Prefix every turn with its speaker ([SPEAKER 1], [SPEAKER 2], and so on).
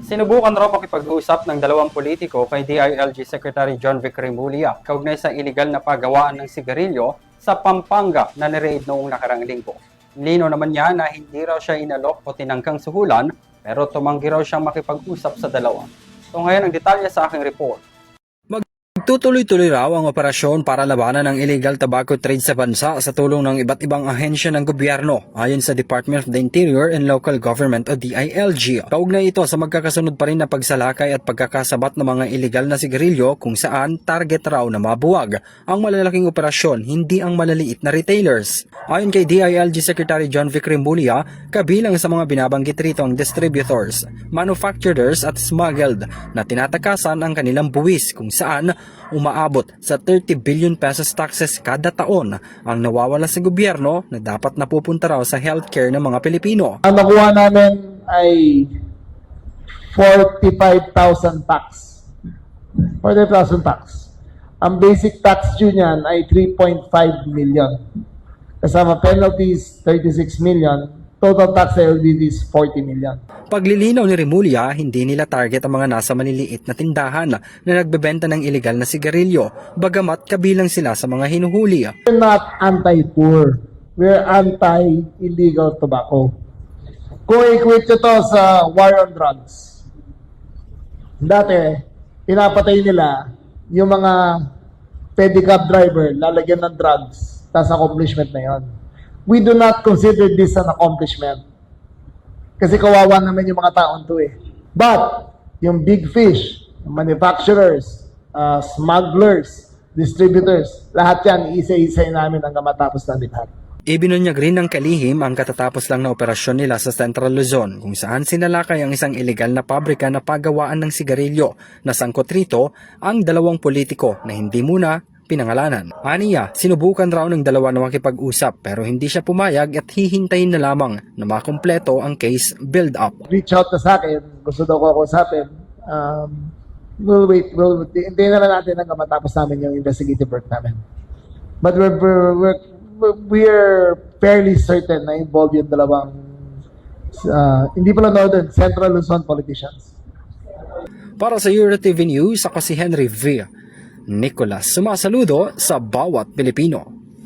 [SPEAKER 1] Sinubukan raw makipag-usap ng dalawang politiko kay DILG Secretary John Vic Remulla kaugnay sa iligal na paggawaan ng sigarilyo sa Pampanga na nireid noong nakarang linggo. Lino naman niya na hindi raw siya inalok o tinangkang suhulan pero tumanggi raw siyang makipag-usap sa dalawa. So ngayon ang detalye sa aking report.
[SPEAKER 2] Tutuloy-tuloy raw ang operasyon para labanan ang illegal tobacco trade sa bansa sa tulong ng iba't ibang ahensya ng gobyerno ayon sa Department of the Interior and Local Government o DILG. Kaugnay ito sa magkakasunod pa rin na pagsalakay at pagkakasabat ng mga illegal na sigarilyo kung saan target raw na mabuwag ang malalaking operasyon, hindi ang malaliit na retailers. Ayon kay DILG Secretary John Vic Remulla, kabilang sa mga binabanggit rito ang distributors, manufacturers at smuggled na tinatakasan ang kanilang buwis kung saan umaabot sa 30 billion pesos taxes kada taon ang nawawala sa gobyerno na dapat napupunta raw sa healthcare ng mga Pilipino.
[SPEAKER 3] Ang nakuha namin ay 45,000 tax. 45,000 tax. Ang basic tax due niyan ay 3.5 million. Kasama penalties, 36 million. Total tax liability is 40 million.
[SPEAKER 2] Paglilinaw ni Remulla, hindi nila target ang mga nasa maliliit na tindahan na nagbebenta ng illegal na sigarilyo, bagamat kabilang sila sa mga hinuhuli.
[SPEAKER 3] We're not anti-poor. We're anti-illegal tobacco. Kung equate ito sa war on drugs, dati, pinapatay nila yung mga pedicab driver, lalagyan ng drugs, tas accomplishment na yon. We do not consider this an accomplishment. Kasi kawawa naman yung mga taon to eh. But, yung big fish, manufacturers, smugglers, distributors, lahat yan, isa-isa namin hanggang matapos na lahat.
[SPEAKER 2] Ibinunyag rin ng kalihim ang katatapos lang na operasyon nila sa Central Luzon kung saan sinalakay ang isang illegal na pabrika na paggawaan ng sigarilyo na sangkot rito ang dalawang politiko na hindi muna pinangalanan. Aniya, sinubukan raw ng dalawa na makipag-usap pero hindi siya pumayag at hihintayin na lamang na makumpleto ang case build-up.
[SPEAKER 3] Reach out na sa akin, gusto daw ko kausapin. We'll wait, hintayin na lang natin hanggang matapos namin yung investigative work namin. But we're fairly certain na involved yung dalawang hindi pala Northern, Central Luzon politicians.
[SPEAKER 2] Para sa EuroTV News, ako si Henry V. Nicolas, sumasaludo sa bawat Pilipino.